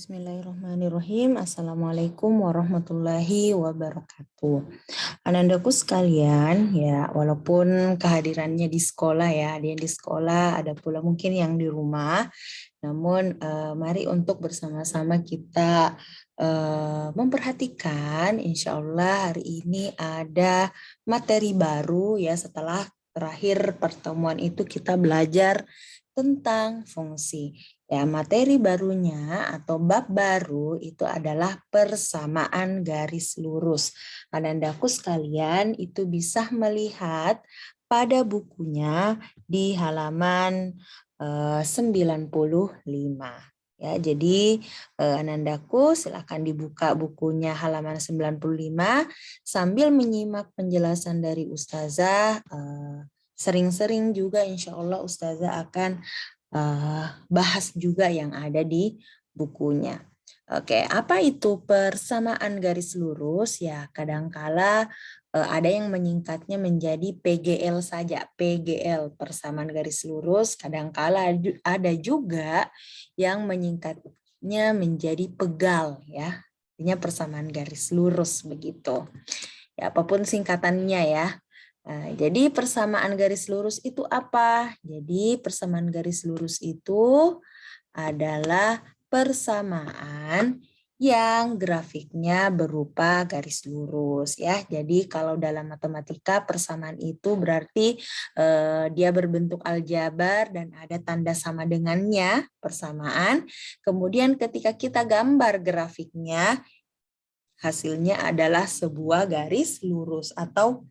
Bismillahirrahmanirrahim. Assalamualaikum warahmatullahi wabarakatuh. Anandaku sekalian, ya walaupun kehadirannya di sekolah ya, ada yang di sekolah, ada pula mungkin yang di rumah. Namun mari untuk bersama-sama kita memperhatikan, insya Allah hari ini ada materi baru ya setelah terakhir pertemuan itu kita belajar tentang fungsi. Ya, materi barunya atau bab baru itu adalah persamaan garis lurus. Anandaku sekalian itu bisa melihat pada bukunya di halaman 95. Ya, jadi Anandaku silakan dibuka bukunya halaman 95 sambil menyimak penjelasan dari Ustazah. Sering-sering juga insya Allah Ustazah akan bahas juga yang ada di bukunya. Oke, apa itu persamaan garis lurus? Ya, kadangkala ada yang menyingkatnya menjadi PGL saja, PGL, persamaan garis lurus. Kadangkala ada juga yang menyingkatnya menjadi pegal, ya. Artinya persamaan garis lurus begitu. Ya, apapun singkatannya ya. Nah, jadi persamaan garis lurus itu apa? Jadi persamaan garis lurus itu adalah persamaan yang grafiknya berupa garis lurus ya. Jadi kalau dalam matematika persamaan itu berarti dia berbentuk aljabar dan ada tanda sama dengannya persamaan. Kemudian ketika kita gambar grafiknya hasilnya adalah sebuah garis lurus atau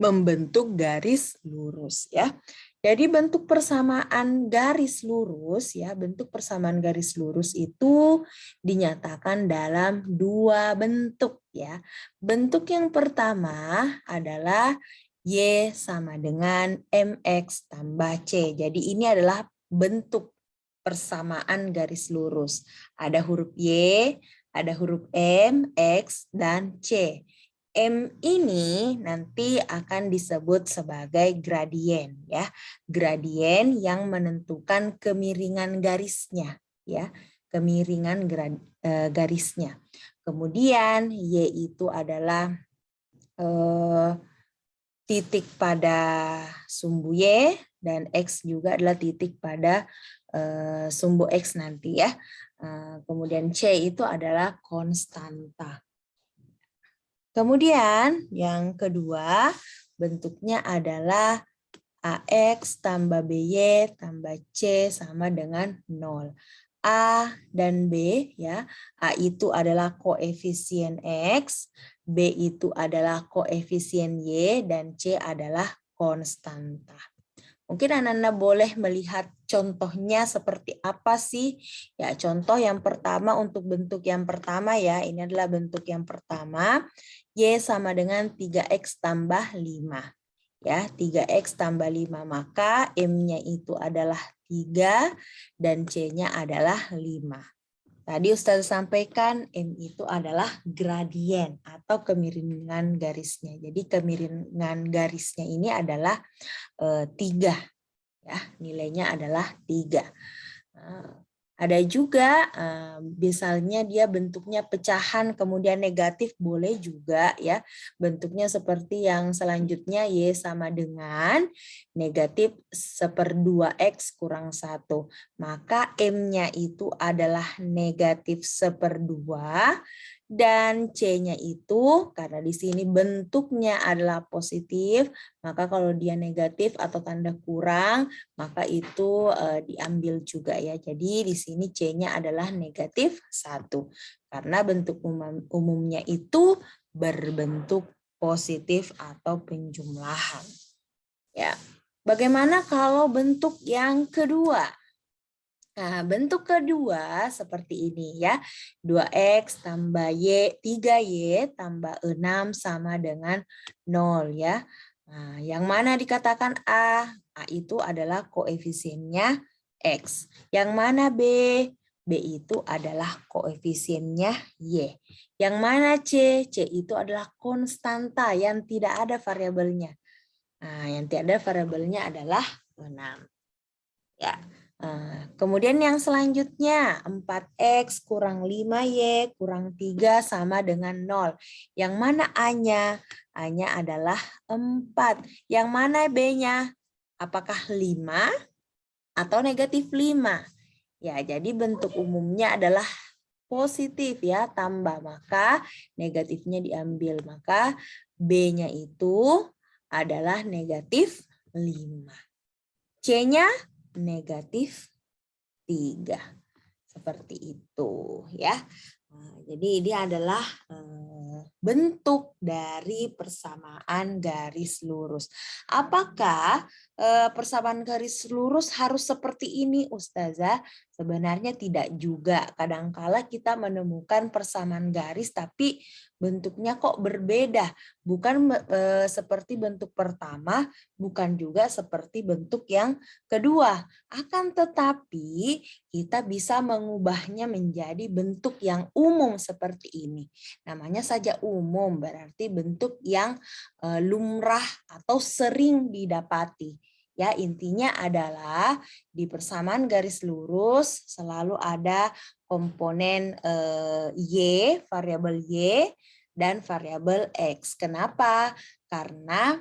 membentuk garis lurus ya. Jadi bentuk persamaan garis lurus ya, bentuk persamaan garis lurus itu dinyatakan dalam dua bentuk ya. Bentuk yang pertama adalah Y sama dengan MX tambah C. Jadi ini adalah bentuk persamaan garis lurus. Ada huruf Y, ada huruf M, X, dan C. M ini nanti akan disebut sebagai gradien ya. Gradien yang menentukan kemiringan garisnya ya. Kemiringan garisnya. Kemudian Y itu adalah titik pada sumbu Y dan X juga adalah titik pada sumbu X nanti ya. Kemudian C itu adalah konstanta. Kemudian yang kedua bentuknya adalah AX tambah BY tambah C sama dengan 0. A dan B ya. A itu adalah koefisien X, B itu adalah koefisien Y, dan C adalah konstanta. Mungkin Anak-anak boleh melihat contohnya seperti apa sih? Ya, contoh yang pertama untuk bentuk yang pertama ya. Ini adalah bentuk yang pertama. Y sama dengan 3X tambah 5. Ya, 3X tambah 5. Maka M-nya itu adalah 3 dan C-nya adalah 5. Tadi Ustaz sampaikan M itu adalah gradien atau kemiringan garisnya. Jadi kemiringan garisnya ini adalah 3 ya, nilainya adalah 3. Ada juga misalnya dia bentuknya pecahan kemudian negatif boleh juga ya. Bentuknya seperti yang selanjutnya Y sama dengan negatif 1/2X kurang 1. Maka M-nya itu adalah negatif 1/2 dan C-nya itu karena di sini bentuknya adalah positif, maka kalau dia negatif atau tanda kurang maka itu diambil juga ya. Jadi di sini C-nya adalah negatif 1. Karena bentuk umumnya itu berbentuk positif atau penjumlahan. Ya. Bagaimana kalau bentuk yang kedua? Nah, bentuk kedua seperti ini ya. 2X tambah Y, 3Y tambah 6 sama dengan 0 ya. Nah, yang mana dikatakan A? A itu adalah koefisiennya X. Yang mana B? B itu adalah koefisiennya Y. Yang mana C? C itu adalah konstanta yang tidak ada variabelnya. Nah, yang tidak ada variabelnya adalah 6. Ya. Kemudian yang selanjutnya 4x kurang 5y kurang 3 sama dengan 0. Yang mana A-nya? A-nya adalah 4. Yang mana B-nya? Apakah 5 atau negatif 5? Ya, jadi bentuk umumnya adalah positif ya, tambah. Maka negatifnya diambil. Maka B-nya itu adalah negatif 5. C-nya negatif 3. Seperti itu ya. Jadi ini adalah bentuk dari persamaan garis lurus. Apakah persamaan garis lurus harus seperti ini, Ustazah? Sebenarnya tidak juga. Kadangkala kita menemukan persamaan garis tapi bentuknya kok berbeda. Bukan seperti bentuk pertama, bukan juga seperti bentuk yang kedua. Akan tetapi kita bisa mengubahnya menjadi bentuk yang umum seperti ini. Namanya saja umum, berarti bentuk yang lumrah atau sering didapati. Ya, intinya adalah di persamaan garis lurus selalu ada komponen Y, variabel Y, dan variabel X. Kenapa? Karena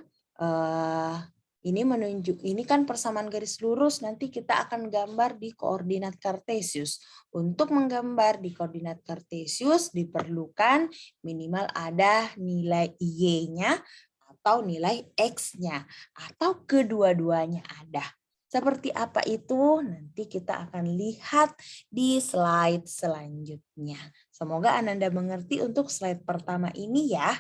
ini kan persamaan garis lurus, nanti kita akan gambar di koordinat kartesius. Untuk menggambar di koordinat kartesius diperlukan minimal ada nilai Y-nya atau nilai X-nya, atau kedua-duanya ada. Seperti apa itu? Nanti kita akan lihat di slide selanjutnya. Semoga Ananda mengerti untuk slide pertama ini ya.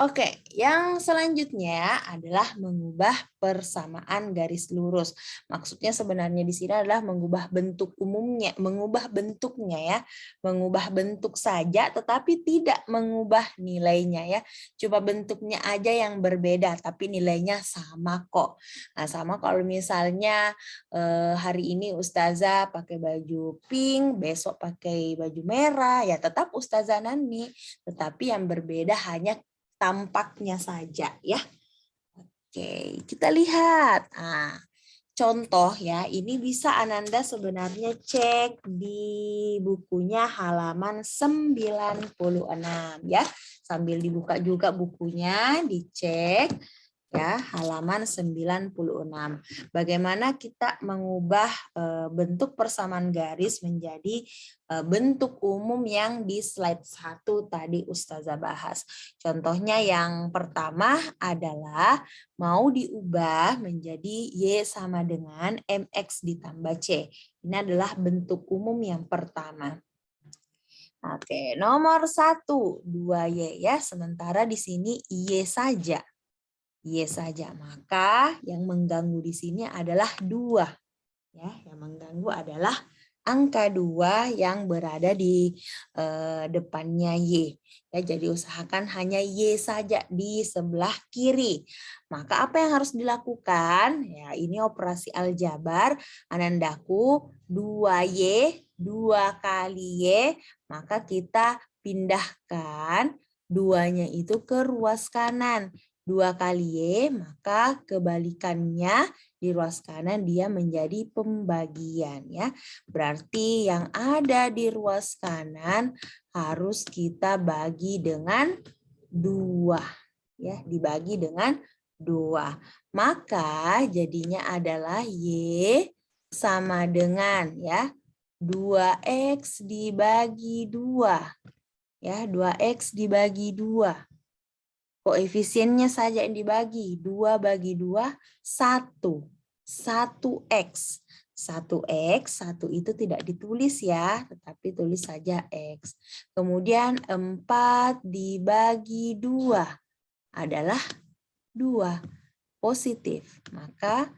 Oke, yang selanjutnya adalah mengubah persamaan garis lurus. Maksudnya sebenarnya di sini adalah mengubah bentuk umumnya, mengubah bentuknya ya, mengubah bentuk saja tetapi tidak mengubah nilainya ya. Coba bentuknya aja yang berbeda tapi nilainya sama kok. Nah, sama kalau misalnya hari ini Ustazah pakai baju pink, besok pakai baju merah, ya tetap Ustazah Nani, tetapi yang berbeda hanya tampaknya saja ya. Oke, kita lihat. Nah, contoh ya, ini bisa Ananda sebenarnya cek di bukunya halaman 96 ya. Sambil dibuka juga bukunya, dicek ya, halaman 96. Bagaimana kita mengubah bentuk persamaan garis menjadi bentuk umum yang di slide 1 tadi Ustazah bahas. Contohnya yang pertama adalah mau diubah menjadi Y sama dengan MX ditambah C. Ini adalah bentuk umum yang pertama. Oke, nomor 1, 2Y ya. Sementara di sini Y saja. Y saja. Maka yang mengganggu di sini adalah 2. Ya, yang mengganggu adalah angka 2 yang berada di depannya Y. Ya, jadi usahakan hanya Y saja di sebelah kiri. Maka apa yang harus dilakukan? Ya, ini operasi aljabar. Anandaku 2Y, 2 kali Y, maka kita pindahkan 2-nya itu ke ruas kanan. 2 kali Y, maka kebalikannya di ruas kanan dia menjadi pembagian ya. Berarti yang ada di ruas kanan harus kita bagi dengan 2 ya, dibagi dengan 2. Maka jadinya adalah Y sama dengan ya 2X dibagi 2. Ya, 2X dibagi 2. Koefisiennya saja yang dibagi. 2 bagi 2, 1. 1X. 1X, 1 itu tidak ditulis ya, tetapi tulis saja X. Kemudian 4 dibagi 2 adalah 2. Positif. Maka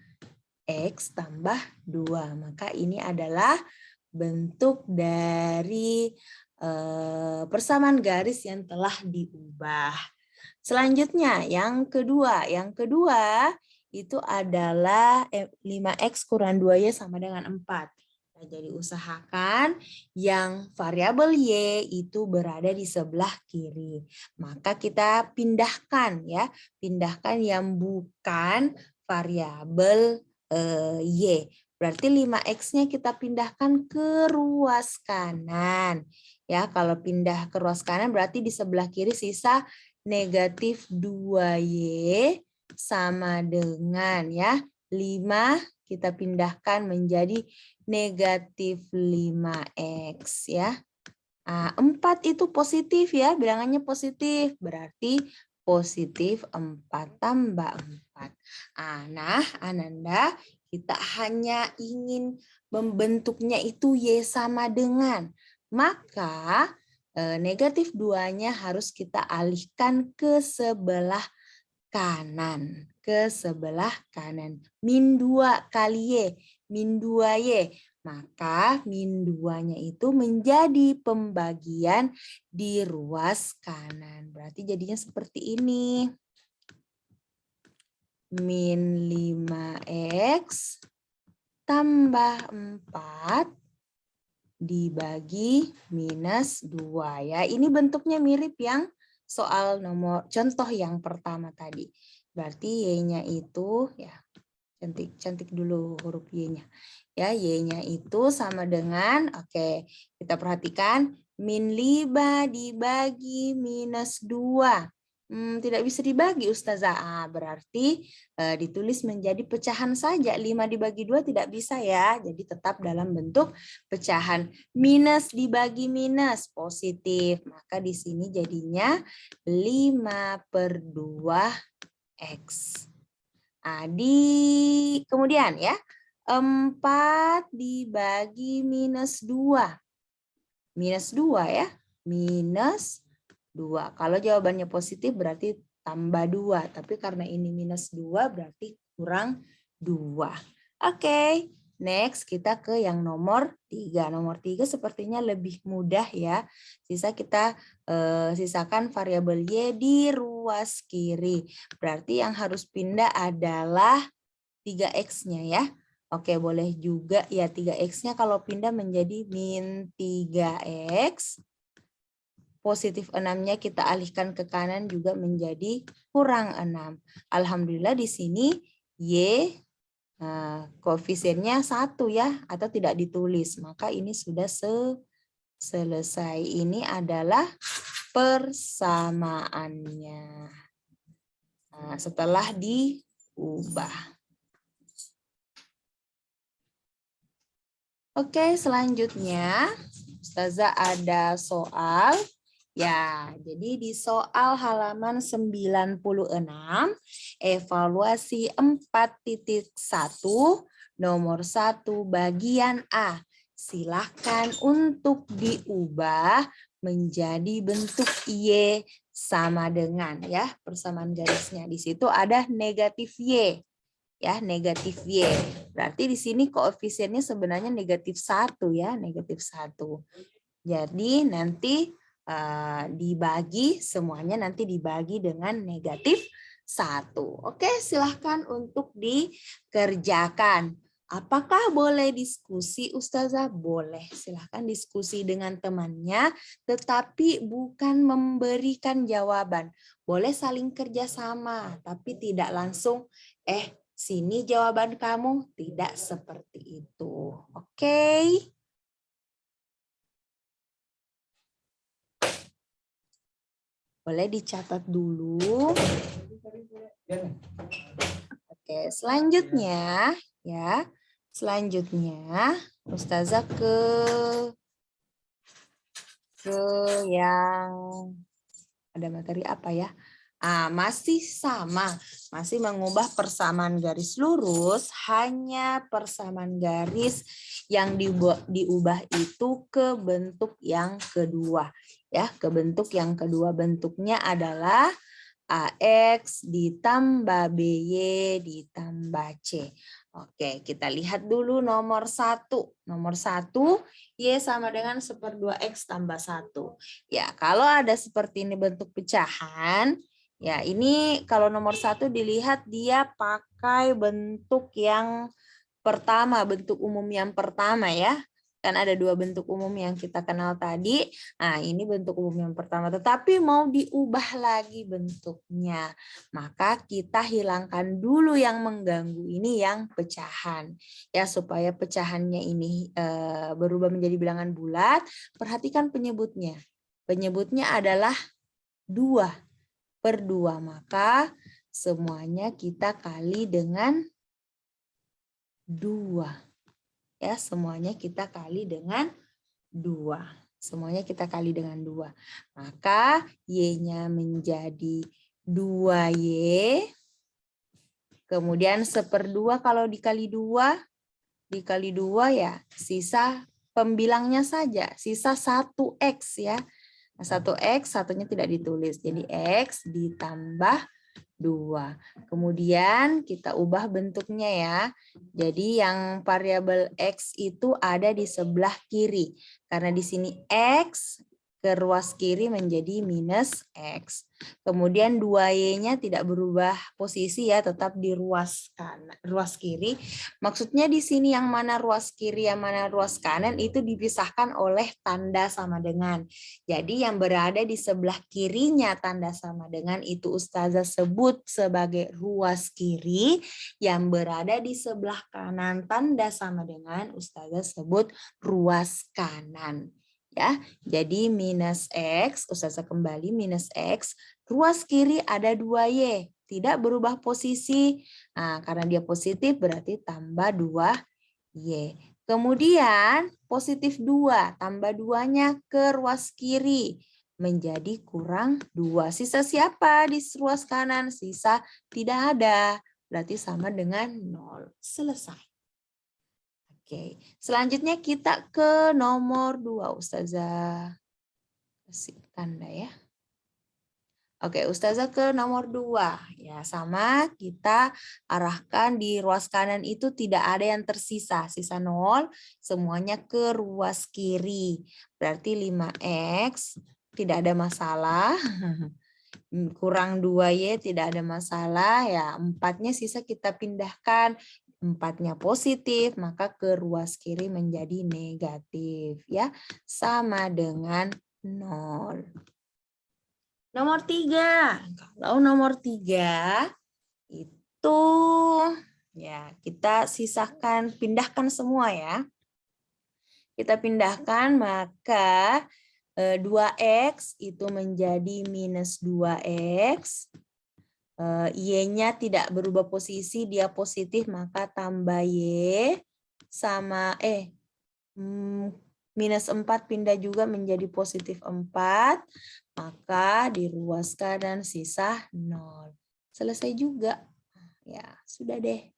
X tambah 2. Maka ini adalah bentuk dari persamaan garis yang telah diubah. Selanjutnya yang kedua itu adalah 5X kurang 2Y sama dengan 4. Nah, jadi usahakan yang variabel Y itu berada di sebelah kiri. Maka kita pindahkan ya, pindahkan yang bukan variabel Y. Berarti 5X-nya kita pindahkan ke ruas kanan. Ya, kalau pindah ke ruas kanan berarti di sebelah kiri sisa negatif 2Y sama dengan ya 5 kita pindahkan menjadi negatif 5X ya. 4 itu positif ya, bilangannya positif. Berarti positif 4 tambah 4. Nah, Ananda, kita hanya ingin membentuknya itu Y sama dengan. Maka negatif 2-nya harus kita alihkan ke sebelah kanan. Ke sebelah kanan. Min 2 kali Y. Min 2Y. Maka min 2-nya itu menjadi pembagian di ruas kanan. Berarti jadinya seperti ini. Min 5X tambah 4 dibagi minus 2 ya. Ini bentuknya mirip yang soal nomor contoh yang pertama tadi. Berarti Y-nya itu ya cantik dulu huruf Y-nya. Ya, Y-nya itu sama dengan, oke, kita perhatikan, min 5 dibagi minus 2. Tidak bisa dibagi, Ustazah. Berarti ditulis menjadi pecahan saja. 5 dibagi 2 tidak bisa ya. Jadi tetap dalam bentuk pecahan. Minus dibagi minus, positif. Maka di sini jadinya 5/2X. Kemudian ya, 4 dibagi minus 2. Minus 2 ya, minus 2. Kalau jawabannya positif berarti tambah 2. Tapi karena ini minus 2 berarti kurang 2. Oke, next kita ke yang nomor 3. Nomor 3 sepertinya lebih mudah ya. Kita sisakan variabel Y di ruas kiri. Berarti yang harus pindah adalah 3X-nya ya. Oke, boleh juga ya 3X-nya kalau pindah menjadi min 3X. Positif 6-nya kita alihkan ke kanan juga menjadi kurang 6. Alhamdulillah di sini Y koefisiennya 1 ya, atau tidak ditulis. Maka ini sudah selesai. Ini adalah persamaannya. Setelah diubah. Oke, selanjutnya Ustazah ada soal. Ya, jadi di soal halaman 96, evaluasi 4.1, nomor 1 bagian A. Silakan untuk diubah menjadi bentuk Y sama dengan ya, persamaan garisnya. Di situ ada negatif Y. Ya, negatif Y. Berarti di sini koefisiennya sebenarnya negatif 1 ya, negatif 1. Jadi nanti semuanya nanti dibagi dengan negatif 1. Oke, silahkan untuk dikerjakan. Apakah boleh diskusi, Ustazah? Boleh, silahkan diskusi dengan temannya, tetapi bukan memberikan jawaban. Boleh saling kerjasama, tapi tidak langsung, sini jawaban kamu, tidak seperti itu. Oke. Boleh dicatat dulu. Oke, selanjutnya ya. Selanjutnya Ustazah ke yang ada materi apa ya? Masih sama, masih mengubah persamaan garis lurus, hanya persamaan garis yang diubah itu ke bentuk yang kedua. Ya, ke bentuk yang kedua, bentuknya adalah AX ditambah BY ditambah C. Oke, kita lihat dulu nomor 1. Nomor 1, Y sama dengan 1/2X tambah 1. Ya, kalau ada seperti ini bentuk pecahan, ya ini kalau nomor 1 dilihat dia pakai bentuk yang pertama, bentuk umum yang pertama ya. Kan ada dua bentuk umum yang kita kenal tadi. Nah, ini bentuk umum yang pertama. Tetapi mau diubah lagi bentuknya. Maka kita hilangkan dulu yang mengganggu ini yang pecahan. Ya, supaya pecahannya ini berubah menjadi bilangan bulat. Perhatikan penyebutnya. Penyebutnya adalah 2/2. Maka semuanya kita kali dengan 2. Ya, semuanya kita kali dengan 2. Semuanya kita kali dengan 2. Maka Y-nya menjadi 2Y. Kemudian 1/2 kalau dikali 2 ya sisa pembilangnya saja. Sisa 1X ya. 1X, satunya tidak ditulis. Jadi X ditambah 2. Kemudian kita ubah bentuknya ya. Jadi yang variabel X itu ada di sebelah kiri. Karena di sini X ke ruas kiri menjadi minus X. Kemudian 2Y-nya tidak berubah posisi ya, tetap di ruas kanan, ruas kiri. Maksudnya di sini yang mana ruas kiri, yang mana ruas kanan itu dipisahkan oleh tanda sama dengan. Jadi yang berada di sebelah kirinya tanda sama dengan itu Ustazah sebut sebagai ruas kiri, yang berada di sebelah kanan tanda sama dengan Ustazah sebut ruas kanan. Ya, jadi minus X, Ustazah kembali minus X, ruas kiri ada 2Y, tidak berubah posisi. Nah, karena dia positif berarti tambah 2Y. Kemudian positif 2, tambah 2-nya ke ruas kiri menjadi kurang 2. Sisa siapa di ruas kanan? Sisa tidak ada, berarti sama dengan 0. Selesai. Oke, selanjutnya kita ke nomor 2, Ustazah. Kasih tanda ya. Oke, Ustazah ke nomor 2. Ya, sama kita arahkan di ruas kanan itu tidak ada yang tersisa. Sisa 0, semuanya ke ruas kiri. Berarti 5X, tidak ada masalah. Kurang 2Y, tidak ada masalah. Ya, 4-nya sisa kita pindahkan. 4-nya positif, maka ke ruas kiri menjadi negatif. Ya, sama dengan 0. Nomor 3, kalau nomor 3 itu ya kita sisakan, pindahkan semua ya. Kita pindahkan maka 2X itu menjadi minus 2X. Y-nya tidak berubah posisi, dia positif maka tambah Y sama minus 4 pindah juga menjadi positif 4. Maka di ruas kanan sisa 0. Selesai juga. Ya, sudah deh.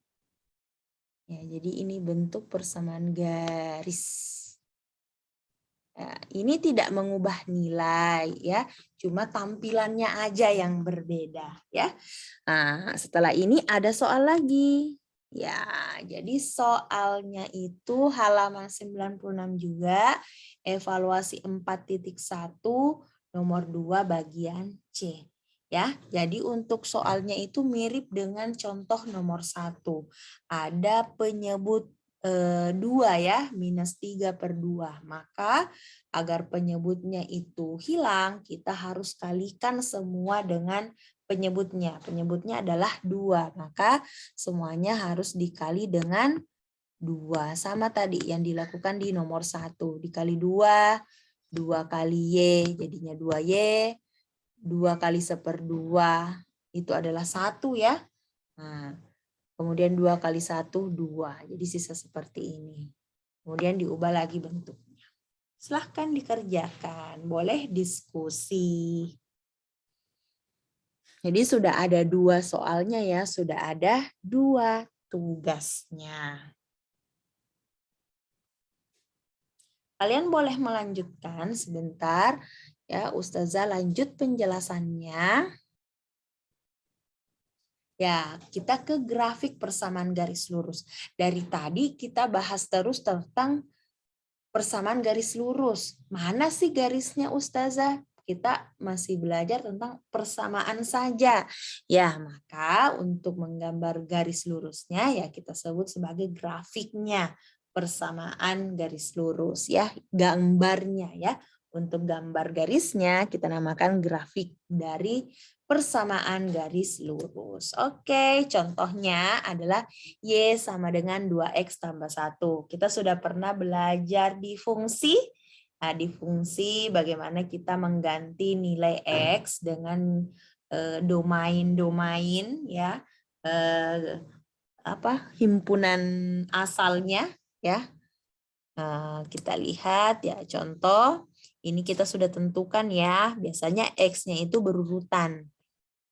Ya, jadi ini bentuk persamaan garis. Ya, ini tidak mengubah nilai ya, cuma tampilannya aja yang berbeda ya. Nah, setelah ini ada soal lagi. Ya, jadi soalnya itu halaman 96 juga, evaluasi 4.1 nomor 2 bagian C. Ya, jadi untuk soalnya itu mirip dengan contoh nomor 1. Ada penyebut 2 ya, minus 3/2. Maka agar penyebutnya itu hilang, kita harus kalikan semua dengan penyebutnya. Penyebutnya adalah 2. Maka semuanya harus dikali dengan 2. Sama tadi yang dilakukan di nomor 1. Dikali 2, 2 kali Y jadinya 2Y. 2 kali 1/2 itu adalah 1 ya. Nah, kemudian 2 kali 1, 2. Jadi sisa seperti ini. Kemudian diubah lagi bentuknya. Silahkan dikerjakan. Boleh diskusi. Jadi sudah ada 2 soalnya ya. Sudah ada 2 tugasnya. Kalian boleh melanjutkan sebentar. Ya, Ustazah lanjut penjelasannya. Ya, kita ke grafik persamaan garis lurus. Dari tadi kita bahas terus tentang persamaan garis lurus. Mana sih garisnya Ustazah? Kita masih belajar tentang persamaan saja. Ya, maka untuk menggambar garis lurusnya ya kita sebut sebagai grafiknya. persamaan garis lurus ya, gambarnya ya. Untuk gambar garisnya kita namakan grafik dari persamaan garis lurus. Oke, contohnya adalah Y sama dengan 2X tambah 1. Kita sudah pernah belajar di fungsi. Nah, di fungsi bagaimana kita mengganti nilai X dengan domain-domain ya. Himpunan asalnya ya. Kita lihat ya contoh. Ini kita sudah tentukan ya, biasanya X-nya itu berurutan.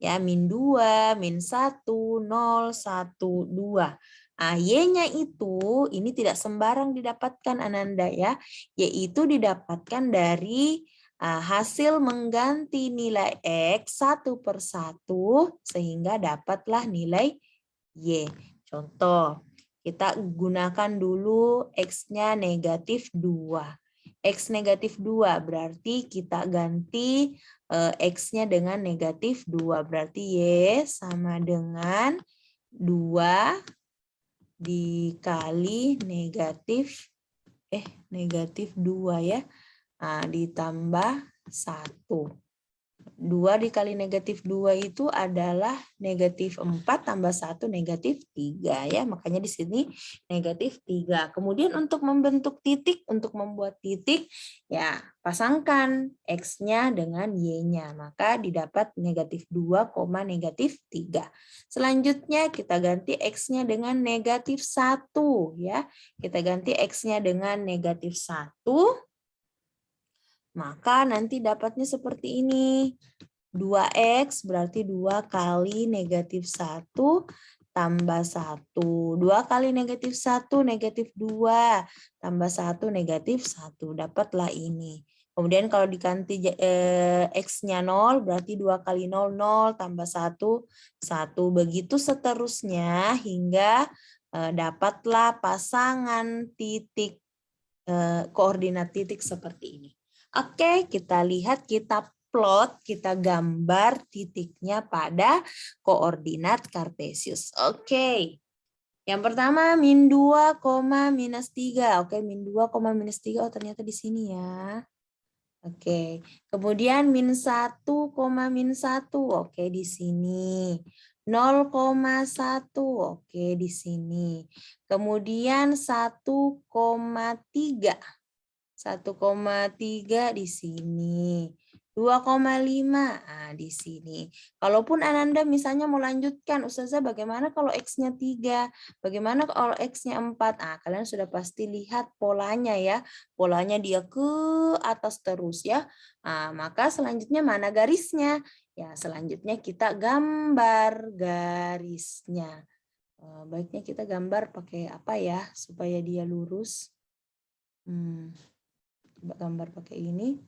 Ya, min 2, min 1, 0, 1, 2. Y-nya itu, ini tidak sembarang didapatkan Ananda ya, yaitu didapatkan dari hasil mengganti nilai X satu per satu, sehingga dapatlah nilai Y. Contoh, kita gunakan dulu X-nya negatif 2. X negatif 2 berarti kita ganti X-nya dengan negatif 2. Berarti Y sama dengan 2 dikali negatif 2 ya. Ditambah 1. 2 dikali negatif 2 itu adalah negatif 4 tambah 1 negatif 3 ya. Makanya di sini negatif 3. Kemudian untuk membentuk titik, untuk membuat titik ya pasangkan X-nya dengan Y-nya. Maka didapat negatif 2, negatif 3. Selanjutnya kita ganti X-nya dengan negatif 1 ya. Kita ganti X-nya dengan negatif 1. Maka nanti dapatnya seperti ini. 2X berarti 2 kali negatif 1 tambah 1. 2 kali negatif 1 negatif 2 tambah 1 negatif 1. Dapatlah ini. Kemudian kalau diganti X-nya 0 berarti 2 kali 0, 0 tambah 1, 1. Begitu seterusnya hingga dapatlah pasangan titik koordinat titik seperti ini. Oke, kita lihat, kita plot, kita gambar titiknya pada koordinat Kartesius. Oke. Yang pertama min 2, minus 3. Oke, min 2, minus 3. Oh, ternyata di sini ya. Oke. Kemudian min 1, min 1. Oke, di sini. 0,1. Oke, di sini. Kemudian 1,3. 1,3 di sini. 2,5 di sini. Kalaupun Ananda misalnya mau lanjutkan, Ustazah bagaimana kalau X-nya 3? Bagaimana kalau X-nya 4? Kalian sudah pasti lihat polanya ya. Polanya dia ke atas terus ya. Maka selanjutnya mana garisnya? Ya, selanjutnya kita gambar garisnya. Baiknya kita gambar pakai apa ya supaya dia lurus. Coba gambar pakai ini.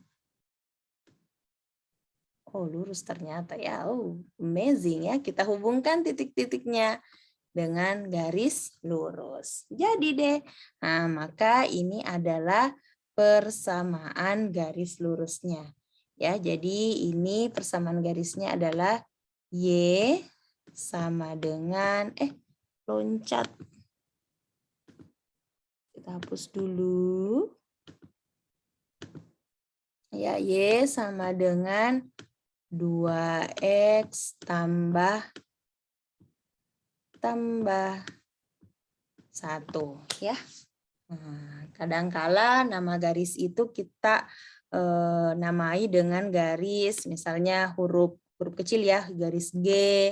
Oh, lurus ternyata ya. Oh, amazing ya. Kita hubungkan titik-titiknya dengan garis lurus. Jadi deh. Maka ini adalah persamaan garis lurusnya. Ya, jadi ini persamaan garisnya adalah Y sama dengan loncat. Kita hapus dulu. Ya, Y sama dengan 2X tambah 1 ya. Kadangkala nama garis itu kita namai dengan garis, misalnya huruf kecil ya, garis G,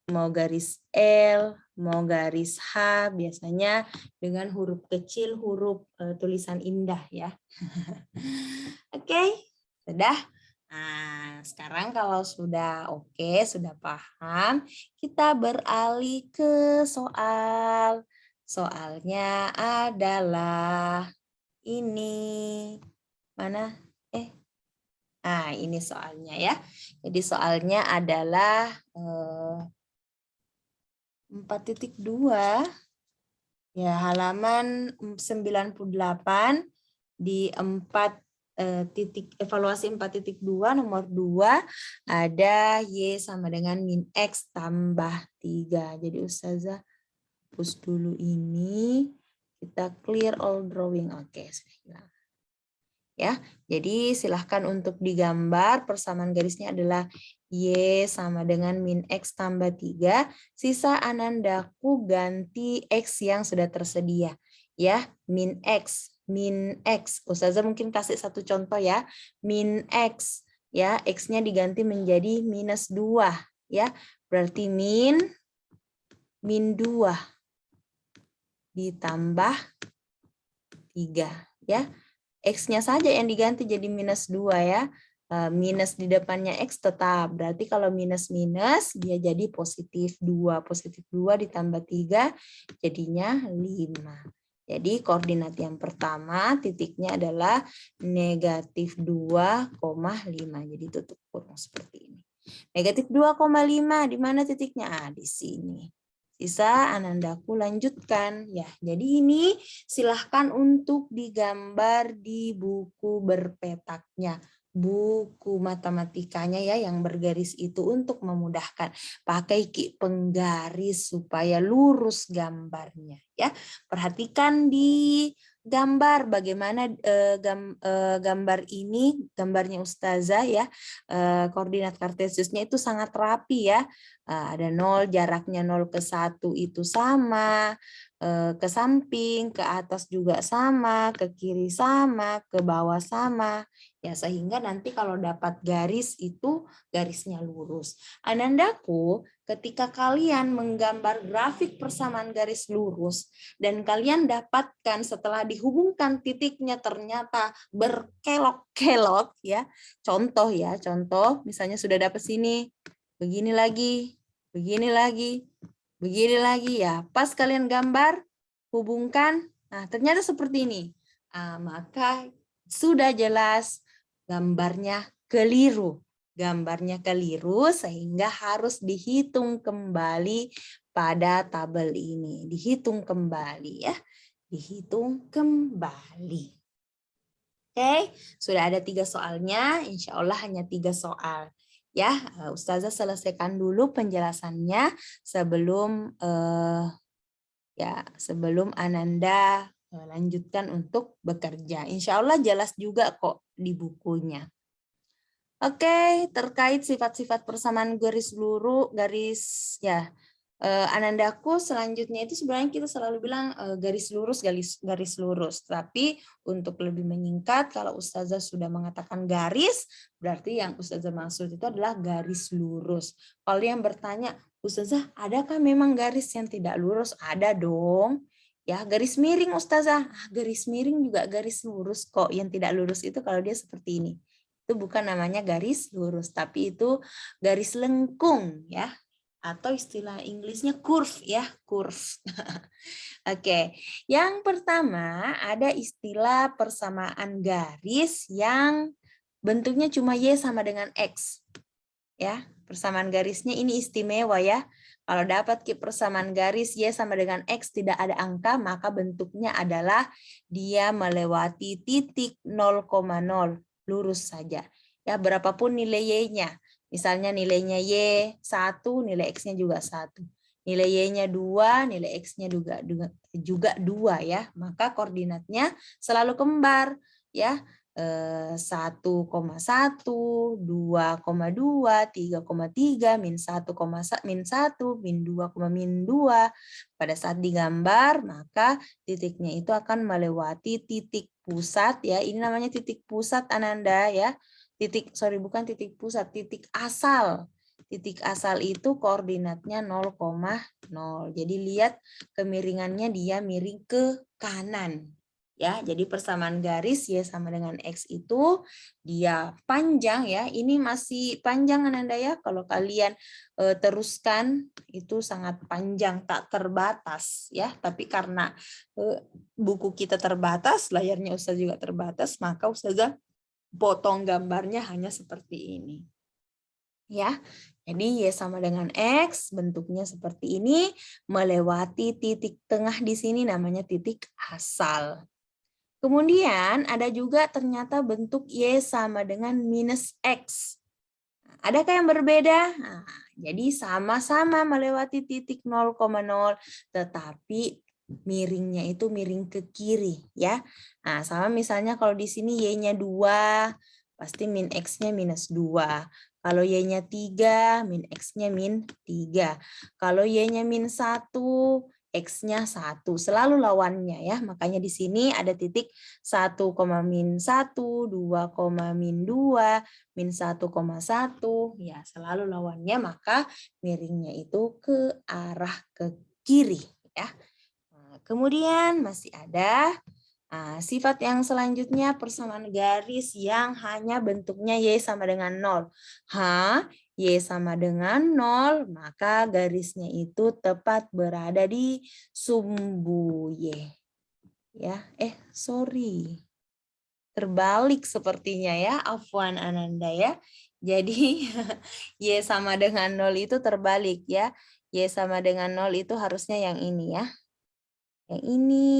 mau garis L, mau garis H, biasanya dengan huruf kecil, huruf tulisan indah ya. Oke, sudah. Sekarang kalau sudah oke, sudah paham, kita beralih ke soal. Soalnya adalah ini. Mana? Ini soalnya ya. Jadi soalnya adalah 4.2 ya, halaman 98 di 4 evaluasi 4.2 nomor 2 ada Y sama dengan min X tambah 3. Jadi Ustazah hapus dulu ini. Kita clear all drawing. Oke, sudah hilang. Ya, jadi silahkan untuk digambar. Persamaan garisnya adalah Y sama dengan min X tambah 3. Sisa Anandaku ganti X yang sudah tersedia. Ya, min X. Ustazah mungkin kasih satu contoh ya. Min X. Ya, X-nya diganti menjadi minus 2. Ya, berarti min 2 ditambah 3. Ya, X-nya saja yang diganti jadi minus 2 ya. Minus di depannya X tetap. Berarti kalau minus-minus dia jadi positif 2. Positif 2 ditambah 3 jadinya 5. Jadi koordinat yang pertama titiknya adalah negatif 2,5. Jadi tutup kurung seperti ini. Negatif 2,5 di mana titiknya? Di sini. Sisa Anandaku lanjutkan ya. Jadi ini silahkan untuk digambar di buku berpetaknya, buku matematikanya ya yang bergaris itu untuk memudahkan. Pakai ki penggaris supaya lurus gambarnya ya. Perhatikan di gambar bagaimana gambar ini, gambarnya Ustazah ya. Koordinat kartesiusnya itu sangat rapi ya. Ada 0, jaraknya 0 ke 1 itu sama, ke samping, ke atas juga sama, ke kiri sama, ke bawah sama. Ya, sehingga nanti kalau dapat garis itu garisnya lurus. Anandaku, ketika kalian menggambar grafik persamaan garis lurus dan kalian dapatkan setelah dihubungkan titiknya ternyata berkelok-kelok ya. Contoh ya, contoh misalnya sudah dapat sini, begini lagi, begini lagi, begini lagi ya. Pas kalian gambar, hubungkan, nah ternyata seperti ini. Maka sudah jelas gambarnya keliru. Gambarnya keliru sehingga harus dihitung kembali pada tabel ini. Dihitung kembali ya. Dihitung kembali. Oke, sudah ada 3 soalnya. Insya Allah hanya 3 soal. Ya, Ustazah selesaikan dulu penjelasannya sebelum sebelum Ananda lanjutkan untuk bekerja. Insya Allah jelas juga kok di bukunya. Oke, terkait sifat-sifat persamaan garis Anandaku selanjutnya itu sebenarnya kita selalu bilang garis lurus. Tapi untuk lebih menyingkat, kalau Ustazah sudah mengatakan garis, berarti yang Ustazah maksud itu adalah garis lurus. Kalau yang bertanya, Ustazah, adakah memang garis yang tidak lurus? Ada dong. Ya, garis miring Ustazah. Garis miring juga garis lurus kok. Yang tidak lurus itu kalau dia seperti ini. Itu bukan namanya garis lurus, tapi itu garis lengkung ya. Atau istilah Inggrisnya curve ya, curve. Oke, yang pertama ada istilah persamaan garis yang bentuknya cuma Y sama dengan X. Ya, persamaan garisnya ini istimewa ya. Kalau dapat persamaan garis Y sama dengan X tidak ada angka, maka bentuknya adalah dia melewati titik 0,0, lurus saja. Ya, berapapun nilai Y-nya. Misalnya nilainya Y 1, nilai X-nya juga 1. Nilai Y-nya 2, nilai X-nya juga 2 ya. Maka koordinatnya selalu kembar ya. 1,1, 2,2, 3,3, min 1, min 1, min 2, min 2. Pada saat digambar, maka titiknya itu akan melewati titik pusat ya. Ini namanya titik pusat Ananda ya. Bukan titik pusat, titik asal. Titik asal itu koordinatnya 0,0. Jadi lihat kemiringannya dia miring ke kanan. Ya, jadi persamaan garis Y sama dengan X itu dia panjang ya. Ini masih panjang Ananda ya. Kalau kalian teruskan itu sangat panjang, tak terbatas ya. Tapi karena buku kita terbatas, layarnya Ustazah juga terbatas, maka Ustazah potong gambarnya hanya seperti ini. Ya. Jadi Y sama dengan X, bentuknya seperti ini, melewati titik tengah di sini namanya titik asal. Kemudian ada juga ternyata bentuk Y sama dengan minus X. Adakah yang berbeda? Nah, jadi sama-sama melewati titik 0,0, tetapi miringnya itu miring ke kiri ya. Nah, sama misalnya kalau di sini Y-nya 2, pasti min X-nya minus 2. Kalau Y-nya 3, min X-nya min 3. Kalau Y-nya min 1, X-nya 1. Selalu lawannya ya. Makanya di sini ada titik 1, min 1, 2, min 2, min 1,1. Ya, selalu lawannya, maka miringnya itu ke arah ke kiri ya. Kemudian masih ada sifat yang selanjutnya persamaan garis yang hanya bentuknya Y sama dengan 0. Y sama dengan 0, maka garisnya itu tepat berada di sumbu Y. Ya, sorry. Terbalik sepertinya ya, Afwan Ananda ya. Jadi Y sama dengan 0 itu terbalik ya. Y sama dengan 0 itu harusnya yang ini ya. Yang ini.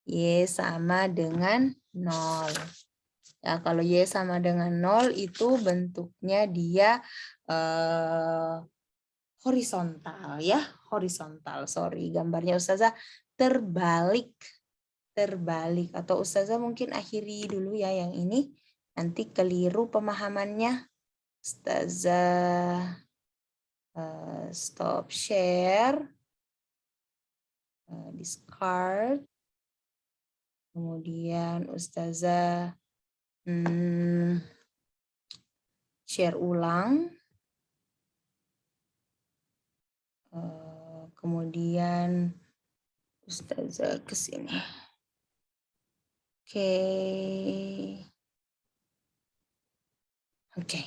Y sama dengan 0. Ya, kalau Y sama dengan 0 itu bentuknya dia horizontal ya. Horizontal, sorry. Gambarnya Ustazah terbalik. Terbalik. Atau Ustazah mungkin akhiri dulu ya yang ini. Nanti keliru pemahamannya. Ustazah stop share. Discard. Kemudian Ustazah share ulang. Kemudian Ustazah ke sini. Oke.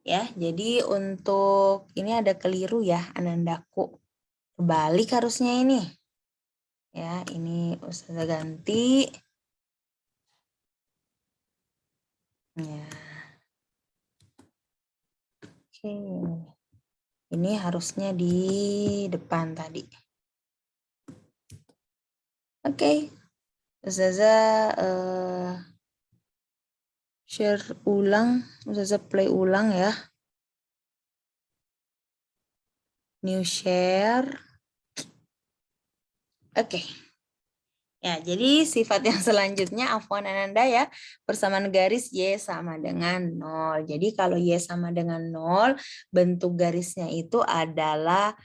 Ya, jadi untuk ini ada keliru ya Anandaku. Kebalik harusnya ini. Ya, ini Ustazah ganti. Ya. Oke. Ini harusnya di depan tadi. Oke. Ustazah share ulang, Ustazah play ulang ya. New share. Oke. Ya, jadi sifat yang selanjutnya Afwan Ananda ya, persamaan garis Y sama dengan 0. Jadi kalau Y sama dengan 0, bentuk garisnya itu adalah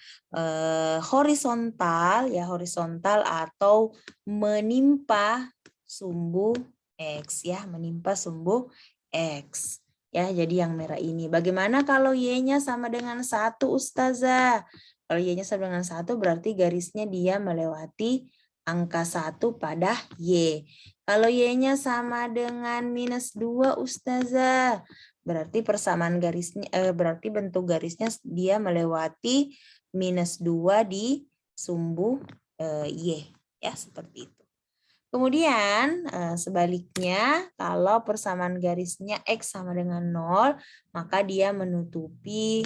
horizontal ya, horizontal atau menimpa sumbu X ya, menimpa sumbu X. Ya, jadi yang merah ini. Bagaimana kalau Y-nya sama dengan 1, Ustazah? Kalau Y-nya sama dengan 1 berarti garisnya dia melewati angka 1 pada Y. Kalau Y-nya sama dengan minus 2, Ustazah, berarti persamaan garisnya, berarti bentuk garisnya dia melewati minus 2 di sumbu Y. Ya, seperti itu. Kemudian sebaliknya, kalau persamaan garisnya X sama dengan 0, maka dia menutupi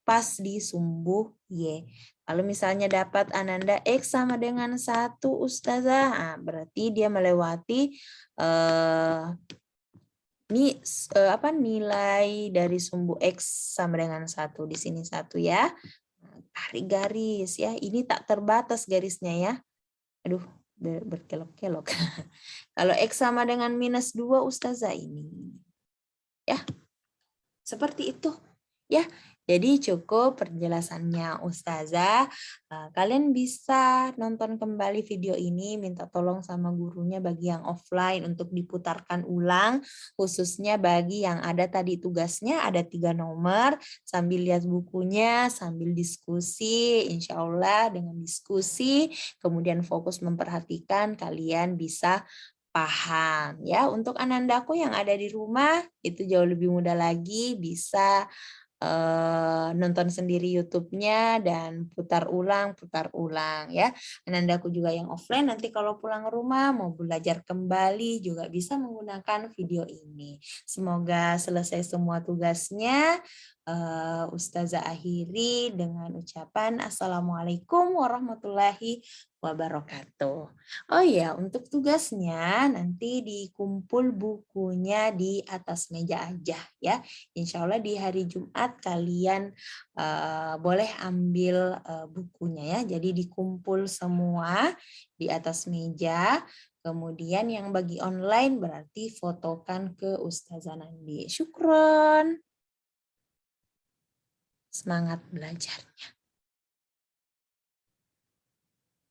pas di sumbu Y. Kalau misalnya dapat Ananda X sama dengan 1, Ustazah, berarti dia melewati nilai dari sumbu X sama dengan 1. Di sini 1 ya. Tarik garis ya. Ini tak terbatas garisnya ya. Aduh, berkelok-kelok. Kalau X sama dengan minus 2, Ustazah ini. Ya, seperti itu. Ya, jadi cukup penjelasannya Ustazah. Kalian bisa nonton kembali video ini, minta tolong sama gurunya bagi yang offline untuk diputarkan ulang, khususnya bagi yang ada tadi tugasnya ada 3 nomor, sambil lihat bukunya, sambil diskusi, insya Allah dengan diskusi, kemudian fokus memperhatikan, kalian bisa paham ya. Untuk Anandaku yang ada di rumah itu jauh lebih mudah lagi, bisa nonton sendiri YouTube-nya dan putar ulang ya. Anandaku juga yang offline nanti kalau pulang rumah mau belajar kembali juga bisa menggunakan video ini. Semoga selesai semua tugasnya. Ustazah akhiri dengan ucapan Assalamualaikum warahmatullahi wabarakatuh. Oh ya, untuk tugasnya nanti dikumpul bukunya di atas meja aja ya. Insya Allah di hari Jumat kalian boleh ambil bukunya ya. Jadi dikumpul semua di atas meja. Kemudian yang bagi online berarti fotokan ke Ustazah Nandi. Syukron. Semangat belajarnya.